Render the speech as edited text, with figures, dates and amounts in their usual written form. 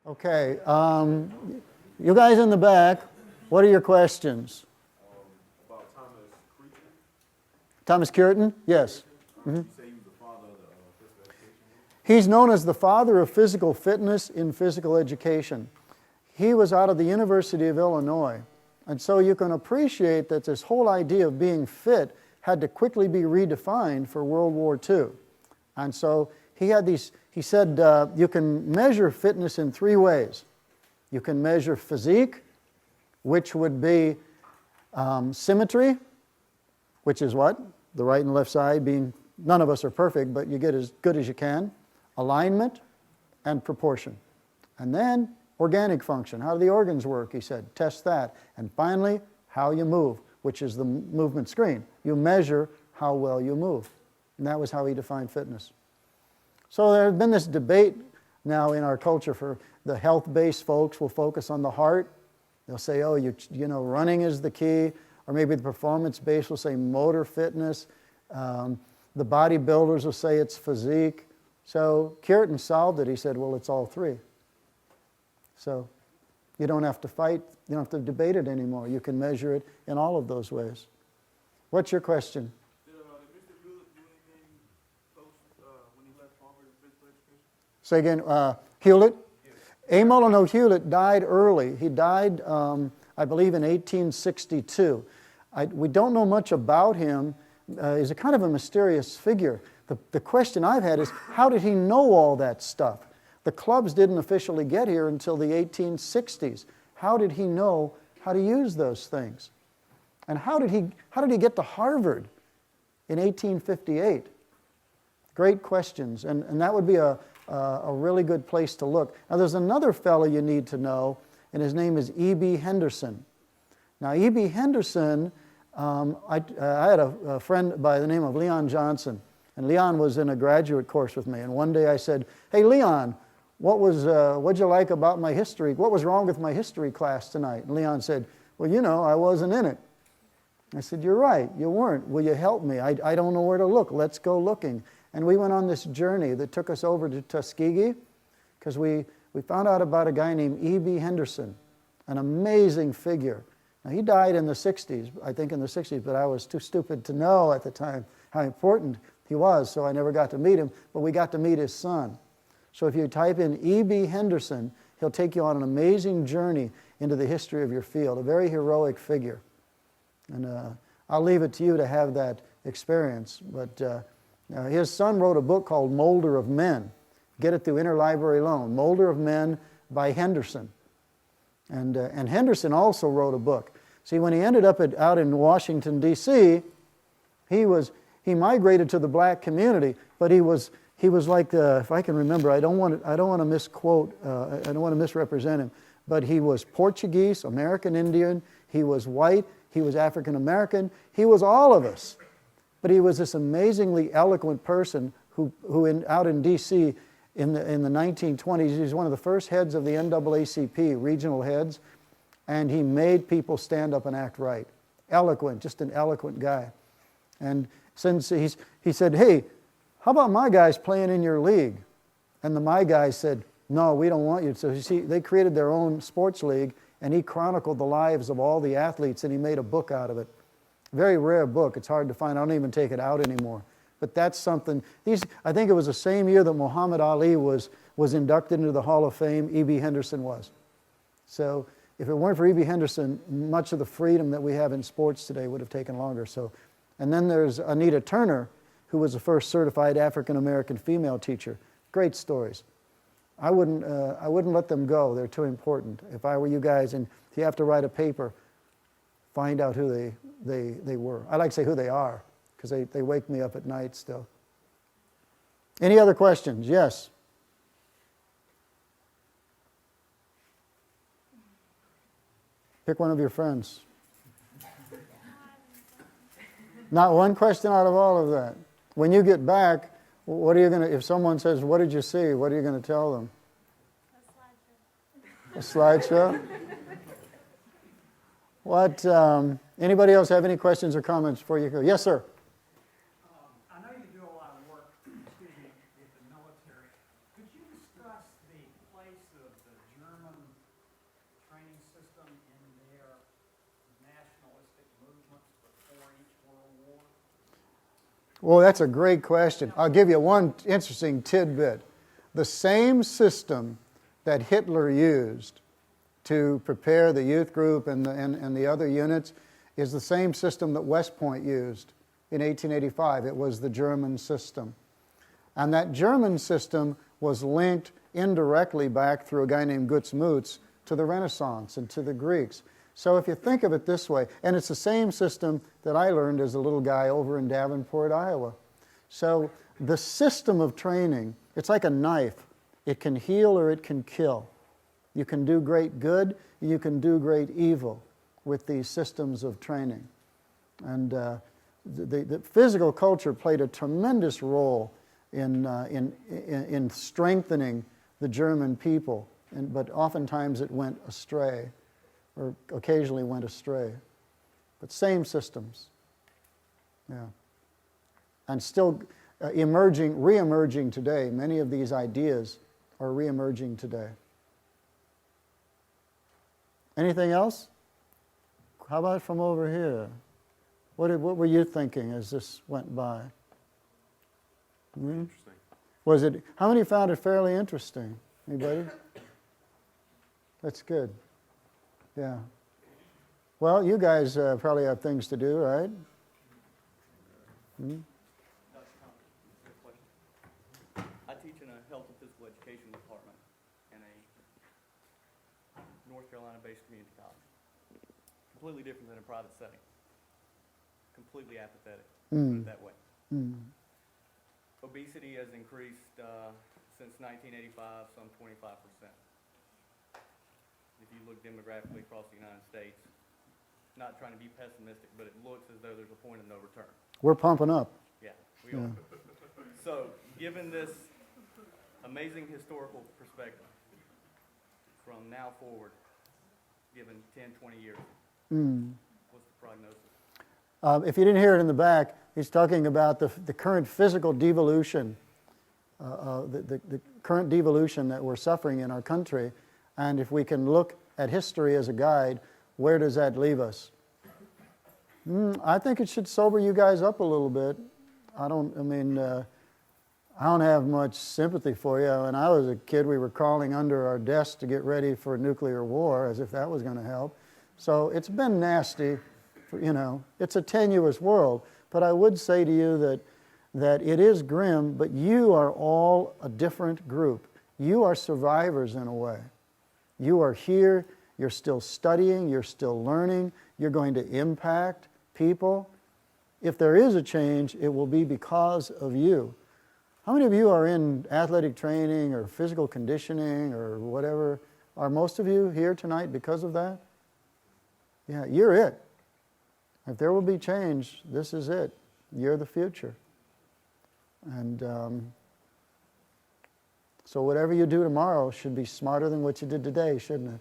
Okay, you guys in the back, what are your questions? About Thomas Cureton. Thomas Cureton? Yes. You say he was the father of the physical education? He's known as the father of physical fitness in physical education. He was out of the University of Illinois. And so you can appreciate that this whole idea of being fit had to quickly be redefined for World War II. And so he said you can measure fitness in three ways. You can measure physique, which would be symmetry, which is what? The right and left side being, none of us are perfect, but you get as good as you can. Alignment and proportion. And then organic function. How do the organs work? He said, test that. And finally, how you move, which is the movement screen. You measure how well you move. And that was how he defined fitness. So there's been this debate now in our culture for the health-based folks will focus on the heart. They'll say, oh, you know, running is the key. Or maybe the performance-based will say motor fitness. The bodybuilders will say it's physique. So Cureton solved it. He said, well, it's all three. So you don't have to fight. You don't have to debate it anymore. You can measure it in all of those ways. What's your question? Say again, Hewlett? Yes. A. Molyneux Hewlett died early. He died, I believe, in 1862. We don't know much about him. He's a kind of a mysterious figure. The question I've had is, how did he know all that stuff? The clubs didn't officially get here until the 1860s. How did he know how to use those things? And how did he get to Harvard in 1858? Great questions, and that would be a really good place to look. Now, there's another fellow you need to know, and his name is E.B. Henderson. Now, E.B. Henderson, I had a friend by the name of Leon Johnson, and Leon was in a graduate course with me, and one day I said, hey, Leon, what'd you like about my history? What was wrong with my history class tonight? And Leon said, well, you know, I wasn't in it. I said, you're right, you weren't. Will you help me? I don't know where to look. Let's go looking. And we went on this journey that took us over to Tuskegee because we found out about a guy named E.B. Henderson, an amazing figure. Now, he died in the 60s, I think in the 60s, but I was too stupid to know at the time how important he was, so I never got to meet him, but we got to meet his son. So if you type in E.B. Henderson, he'll take you on an amazing journey into the history of your field, a very heroic figure. And I'll leave it to you to have that experience, but his son wrote a book called Molder of Men. Get it through Interlibrary Loan. Molder of Men by Henderson. And Henderson also wrote a book. See, when he ended up out in Washington, D.C., he migrated to the black community, but he was like, if I can remember, I don't want to misquote, I don't want to misrepresent him, but he was Portuguese, American Indian, he was white, he was African American, he was all of us. But he was this amazingly eloquent person who out in D.C. in the 1920s, he was one of the first heads of the NAACP, regional heads, and he made people stand up and act right. Eloquent, just an eloquent guy. And since he said, hey, how about my guys playing in your league? And the my guys said, no, we don't want you. So you see, they created their own sports league, and he chronicled the lives of all the athletes, and he made a book out of it. Very rare book. It's hard to find. I don't even take it out anymore. But that's something. I think it was the same year that Muhammad Ali was inducted into the Hall of Fame, E.B. Henderson was. So if it weren't for E.B. Henderson, much of the freedom that we have in sports today would have taken longer. So, and then there's Anita Turner, who was the first certified African-American female teacher. Great stories. I wouldn't let them go. They're too important. If I were you guys, and if you have to write a paper, find out who they were. I like to say who they are, because they wake me up at night still. Any other questions? Yes? Pick one of your friends. Not one question out of all of that. When you get back, what are you going to, if someone says, what did you see, what are you going to tell them? A slideshow? What, anybody else have any questions or comments before you go? Yes, sir. I know you do a lot of work, with the military. Could you discuss the place of the system in their nationalistic movements before each World War? Well, that's a great question. I'll give you one interesting tidbit. The same system that Hitler used to prepare the youth group and the other units is the same system that West Point used in 1885. It was the German system. And that German system was linked indirectly back through a guy named Gutzmutz to the Renaissance and to the Greeks. So if you think of it this way, and it's the same system that I learned as a little guy over in Davenport, Iowa. So the system of training, it's like a knife. It can heal or it can kill. You can do great good, you can do great evil with these systems of training. And the physical culture played a tremendous role in strengthening the German people, but oftentimes it went astray, or occasionally went astray. But same systems, yeah. And still re-emerging today. Many of these ideas are re-emerging today. Anything else? How about from over here? What were you thinking as this went by? Interesting. How many found it fairly interesting? Anybody? That's good. Yeah. Well, you guys probably have things to do, right? Hmm? Good question. I teach in a health and physical education department in a North Carolina-based community college. Completely different than a private setting. Completely apathetic, put it that way. Obesity has increased since 1985, some 25%. If you look demographically across the United States, not trying to be pessimistic, but it looks as though there's a point of no return. We're pumping up. Yeah, we are. So, given this amazing historical perspective, from now forward, given 10, 20 years, what's the prognosis? If you didn't hear it in the back, he's talking about the current physical devolution, the current devolution that we're suffering in our country. And if we can look at history as a guide, where does that leave us? I think it should sober you guys up a little bit. I don't have much sympathy for you. When I was a kid, we were crawling under our desks to get ready for nuclear war, as if that was going to help. So it's been nasty. It's a tenuous world. But I would say to you that it is grim, but you are all a different group. You are survivors in a way. You are here, you're still studying, you're still learning, you're going to impact people. If there is a change, it will be because of you. How many of you are in athletic training or physical conditioning or whatever? Are most of you here tonight because of that? Yeah, you're it. If there will be change, this is it. You're the future. And so whatever you do tomorrow should be smarter than what you did today, shouldn't it?